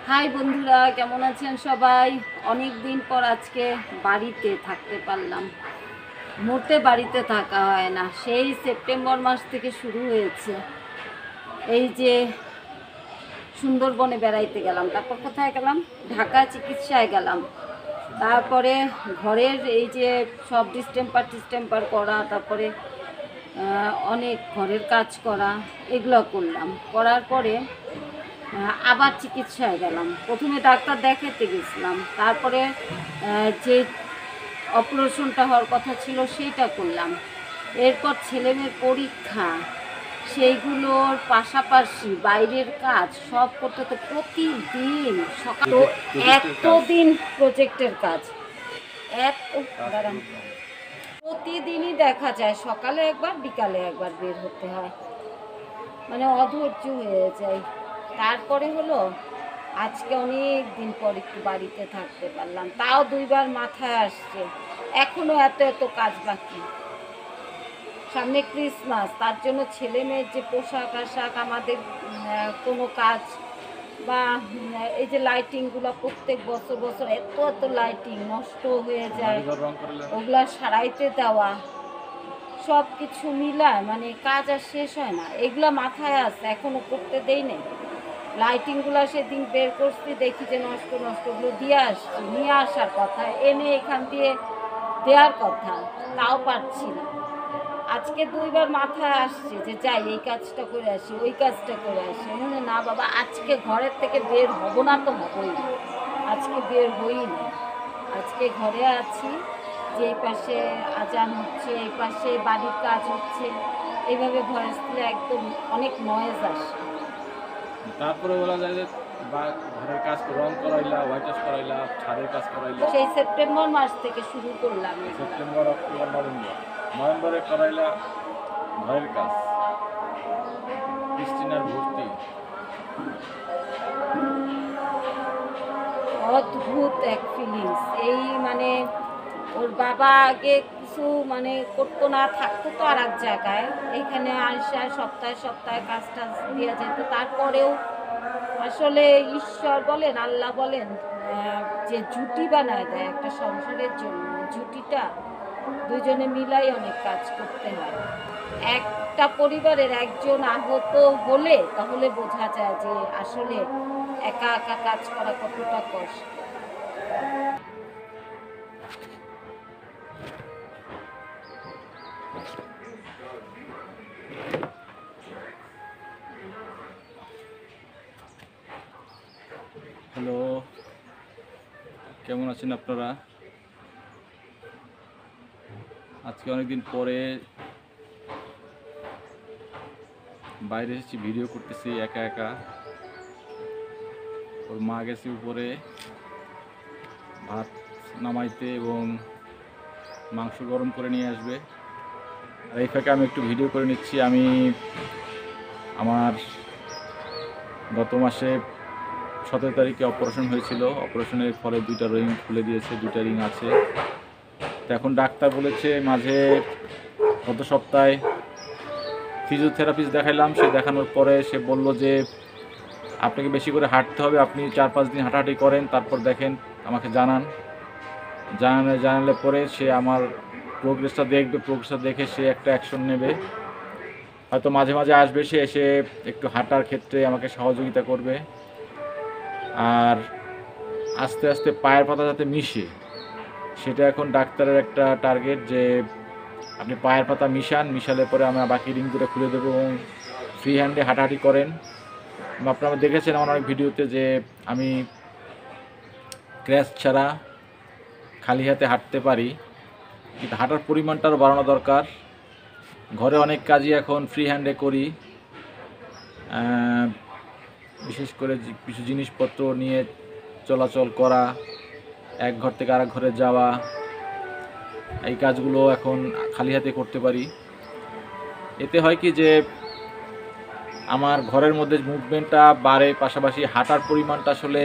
High বন্ধুরা, কেমন আছেন সবাই? অনেক দিন পর আজকে বাড়িতে থাকতে পারলাম। মোটে বাড়িতে থাকা হয় না, সেই সেপ্টেম্বর মাস থেকে শুরু হয়েছে। এই যে সুন্দরবনে বেড়াইতে গেলাম, তারপর কোথায় গেলাম, ঢাকা চিকিৎসায় গেলাম। তারপরে ঘরের এই যে সব ডিস্টেম্পার করা, তারপরে অনেক ঘরের কাজ করা, এগুলো করলাম। করার পরে আবার চিকিৎসায় গেলাম। প্রথমে ডাক্তার দেখাতে গেছিলাম, তারপরে যে অপারেশনটা হওয়ার কথা ছিল সেইটা করলাম। এরপর ছেলেমেয়ের পরীক্ষা, সেইগুলোর পাশাপাশি বাইরের কাজ সব করতে তো প্রতিদিন সকাল তো এতদিন প্রজেক্টের কাজ প্রতিদিনই দেখা যায় সকালে একবার বিকালে একবার বের হতে হয়, মানে অধৈর্য হয়ে যায়। তারপরে হলো আজকে অনেক দিন পর একটু বাড়িতে থাকতে পারলাম, তাও দুইবার মাথায় আসছে এখনো এত এত কাজ বাকি। সামনে ক্রিসমাস, তার জন্য ছেলে মেয়ের যে পোশাক আশাক, আমাদের কোনো কাজ বা এই যে লাইটিংগুলো প্রত্যেক বছর বছর এত এত লাইটিং নষ্ট হয়ে যায়, ওগুলা সারাইতে দেওয়া, সব কিছু মিলায় মানে কাজ আর শেষ হয় না। এগুলা মাথায় আছে, এখনো করতে দেই নাই। লাইটিংগুলো সেদিন বের করছি, দেখি যে নষ্ট নষ্টগুলো দিয়ে আসছি, নিয়ে আসার কথা, এনে এখান দিয়ে দেওয়ার কথা, তাও পারছি না। আজকে দুইবার মাথায় আসছে যে যাই এই কাজটা করে আসি, ওই কাজটা করে আসি। মনে না বাবা, আজকে ঘরের থেকে বের হব না তো হবই না, আজকে বের হই না। আজকে ঘরে আছি, যে এই পাশে আজান হচ্ছে, এই পাশে বাড়ির কাজ হচ্ছে, এইভাবে ভয়েস দিলে একদম অনেক নয়েজ আসে। তারপরে বলা যায় যে ঘরের কাজ রং করাইলা, হোয়াইট ওয়াশ করাইলা, ছাদের কাজ করাইলা। সেই সেপ্টেম্বর মাস থেকে শুরু করলাম। সেপ্টেম্বর, অক্টোবর, নভেম্বরে করাইলা ঘরের কাজ। ক্রিস্টিনার ভর্তি, অদ্ভুত এক ফিলিংস। এই মানে ওর বাবা আগে কিছু মানে করতো না, থাকতো তো আর এক জায়গায়, এখানে আসা সপ্তাহে সপ্তাহে কাজ টাজ দেওয়া যেত। তারপরেও আসলে ঈশ্বর বলেন, আল্লাহ বলেন, যে জুটি বানায় দেয় একটা সংসারের জন্য, জুটিটা দুজনে মিলাই অনেক কাজ করতে হয়। একটা পরিবারের একজন আহত হলে তাহলে বোঝা যায় যে আসলে একা একা কাজ করা কতটা কষ্ট। হ্যালো, কেমন আছেন আপনারা? আজকে অনেকদিন পরে বাইরে এসেছি, ভিডিও করতেছি একা একা। ওর মা গেছে উপরে ভাত নামাইতে এবং মাংস গরম করে নিয়ে আসবে, আর এই ফাঁকে আমি একটু ভিডিও করে নিচ্ছি। আমি আমার গত মাসে 17 তারিখে অপারেশন হয়েছিল। অপারেশনের ফলে 2টা রিং খুলে দিয়েছে, 2টা রিং আছে। তো এখন ডাক্তার বলেছে, মাঝে গত সপ্তাহে ফিজিওথেরাপিস্ট দেখাইলাম। সে দেখানোর পরে সে বলল যে আপনাকে বেশি করে হাঁটতে হবে, আপনি 4-5 দিন হাঁটাহাঁটি করেন, তারপর দেখেন, আমাকে জানালে পরে সে আমার প্রোগ্রেসটা দেখবে, প্রোগ্রেসটা দেখে সে একটা অ্যাকশন নেবে। হয়তো মাঝে মাঝে আসবে, সে এসে একটু হাঁটার ক্ষেত্রে আমাকে সহযোগিতা করবে। আর আস্তে আস্তে পায়ের পাতা যাতে মিশে, সেটা এখন ডাক্তারের একটা টার্গেট, যে আপনি পায়ের পাতা মিশালে পরে আমরা বাকি রিং দুটো খুলে দেবো এবং ফ্রি হ্যান্ডে হাঁটাহাঁটি করেন। আপনারা দেখেছেন আমার অনেক ভিডিওতে যে আমি ক্র্যাচ ছাড়া খালি হাতে হাঁটতে পারি, কিন্তু হাঁটার পরিমাণটা আরও বাড়ানো দরকার। ঘরে অনেক কাজই এখন ফ্রি হ্যান্ডে করি, বিশেষ করে কিছু জিনিসপত্র নিয়ে চলাচল করা, এক ঘর থেকে আরেক ঘরে যাওয়া, এই কাজগুলো এখন খালি হাতে করতে পারি। এতে হয় কি যে আমার ঘরের মধ্যে মুভমেন্টটা বাড়ে, পাশাপাশি হাঁটার পরিমাণটা আসলে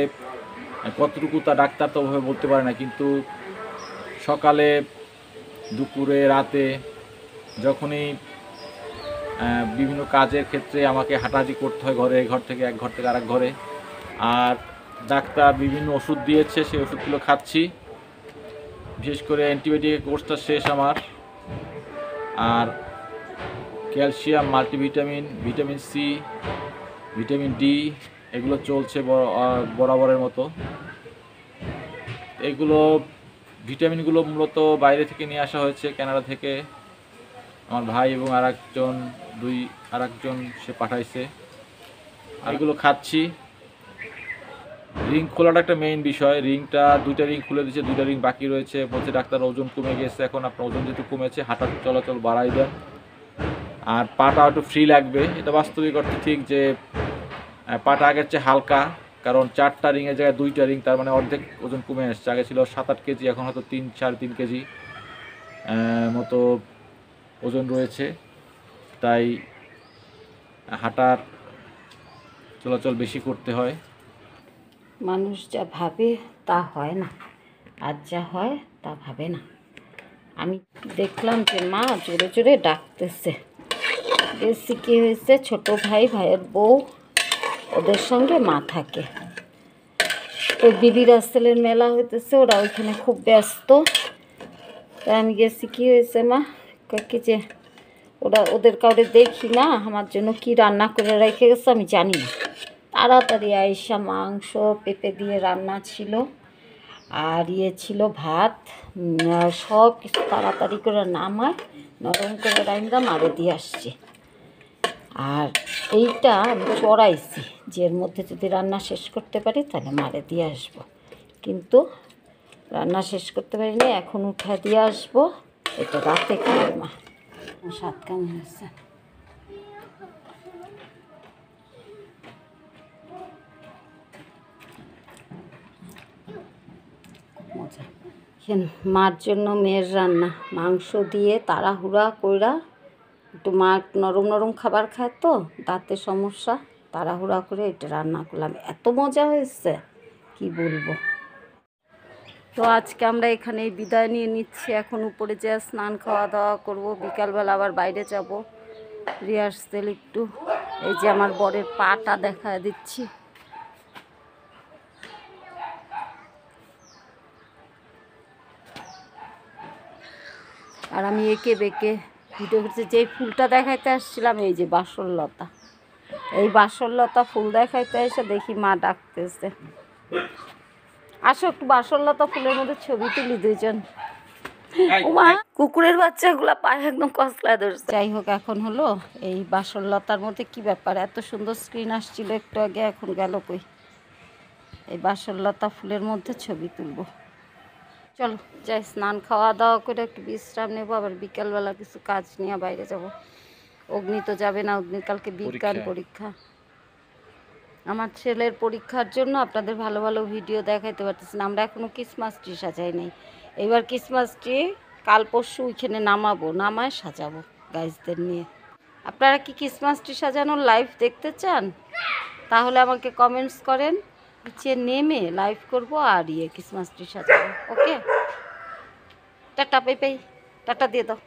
কতটুকু তা ডাক্তার তো ওভাবে বলতে পারে না, কিন্তু সকালে, দুপুরে, রাতে যখনই বিভিন্ন কাজের ক্ষেত্রে আমাকে হাঁটাহাঁটি করতে হয় ঘর থেকে এক ঘর থেকে আরেক ঘরে, আর ডাক্তার বিভিন্ন ওষুধ দিয়েছে, সেই ওষুধগুলো খাচ্ছি। বিশেষ করে অ্যান্টিবায়োটিকের কোর্সটা শেষ আমার। আর calcium, multivitamin, vitamin C, vitamin D এগুলো চলছে বরাবরের মতো। এগুলো ভিটামিনগুলো মূলত বাইরে থেকে নিয়ে আসা হয়েছে, কানাডা থেকে। আমার ভাই এবং আরেকজন সে পাঠাইছে। এগুলো খাচ্ছি। রিং খোলাটা একটা মেইন বিষয়। রিংটা 2টা রিং খুলে দিয়েছে, 2টা রিং বাকি রয়েছে। বলছে ডাক্তার ওজন কমে গেছে, এখন আপনার ওজন যেহেতু কমেছে হাঁটার চলাচল বাড়াই দেন, আর পাটা একটু ফ্রি লাগবে। এটা বাস্তবিক অর্থে ঠিক যে পাটা আগের চেয়ে হালকা, কারণ 4টা রিংয়ের জায়গায় 2টা রিং, তার মানে অর্ধেক ওজন কমে আসছে। আগে ছিল 7-8 কেজি, এখন হয়তো 3-3.5 কেজি মতো ওজন রয়েছে। তাই হাঁটার চলাচল বেশি করতে হয়। মানুষ যা ভাবে তা হয় না, আর যা হয় তা ভাবে না। আমি দেখলাম যে মা জোরে জোরে ডাকতেছে। বেশি কী হয়েছে, ছোট ভাই, ভাইয়ের বউ, ওদের সঙ্গে মা থাকে। তো বিবি রাসেলের মেলা হইতেছে, ওরা ওইখানে খুব ব্যস্ত। তাই আমি গেছি, কী হয়েছে মা? কি যে ওদের কাউরে দেখি না, আমার জন্য কি রান্না করে রেখে গেছে আমি জানি না। তাড়াতাড়ি আইসা মাংস পেঁপে দিয়ে রান্না ছিল, আর ছিল ভাত, সব কিছু তাড়াতাড়ি করে নামায় নরম করে রান্না মারে দিয়ে আসছি। আর এইটা আমি চড়াইছি যে এর মধ্যে যদি রান্না শেষ করতে পারি তাহলে মারে দিয়ে আসবো, কিন্তু রান্না শেষ করতে পারিনি। এখন উঠা দিয়ে আসবো, এটা রাতে খাবে মা। স্বাদ কেমন হয়েছে? মজা। মার জন্য মেয়ের রান্না, মাংস দিয়ে তাড়াহুড়া কইরা, একটু মা নরম নরম খাবার খায় তো, দাঁতে সমস্যা, তাড়াহুড়া করে এটা রান্না করলাম। এত মজা হয়েছে কি বলবো। তো আজকে আমরা এখানেই বিদায় নিয়ে নিচ্ছি। এখন উপরে যেয়ে স্নান খাওয়া দাওয়া করবো, বিকালবেলা আবার বাইরে যাব রিহার্সেল একটু। এই যে আমার বরের পাটা দেখা দিচ্ছি। আর আমি এঁকে বেঁকে ভিডিও করছি। যেই ফুলটা দেখাইতে আসছিলাম, এই যে বাসরলতা, এই বাসরলতা ফুল দেখাইতে এসে দেখি মা ডাকতেছে, আসো একটু বাসরলতা ফুলের মধ্যে ছবি তুলি দুইজন। কুকুরের বাচ্চাগুলা পায়ে একদম কসলায় ধরছে। যাই হোক, এখন হলো এই বাসরলতার মধ্যে কি ব্যাপার, এত সুন্দর স্ক্রিন আসছিল একটু আগে, এখন গেল কই? এই বাসরলতা ফুলের মধ্যে ছবি তুলবো। চলো যাই, স্নান খাওয়া দাওয়া করে একটু বিশ্রাম নেবো, আবার বিকালবেলা কিছু কাজ নিয়ে বাইরে যাব। অগ্নি তো যাবে না, অগ্নির কালকে বিজ্ঞান পরীক্ষা। আমার ছেলের পরীক্ষার জন্য আপনাদের ভালো ভালো ভিডিও দেখাইতে পারতেছি না। আমরা এখনও ক্রিসমাস ট্রি সাজাই নাই। এইবার ক্রিসমাস ট্রি কাল পরশু ওইখানে নামায় সাজাবো গাইজদের নিয়ে। আপনারা কি ক্রিসমাস ট্রি সাজানোর লাইভ দেখতে চান? তাহলে আমাকে কমেন্টস করেন, নিচে নেমে লাইভ করব আর ক্রিসমাস ট্রি সাজাবো। ওকে, টাটা, বাই বাই, টাটা দিয়ে দাও।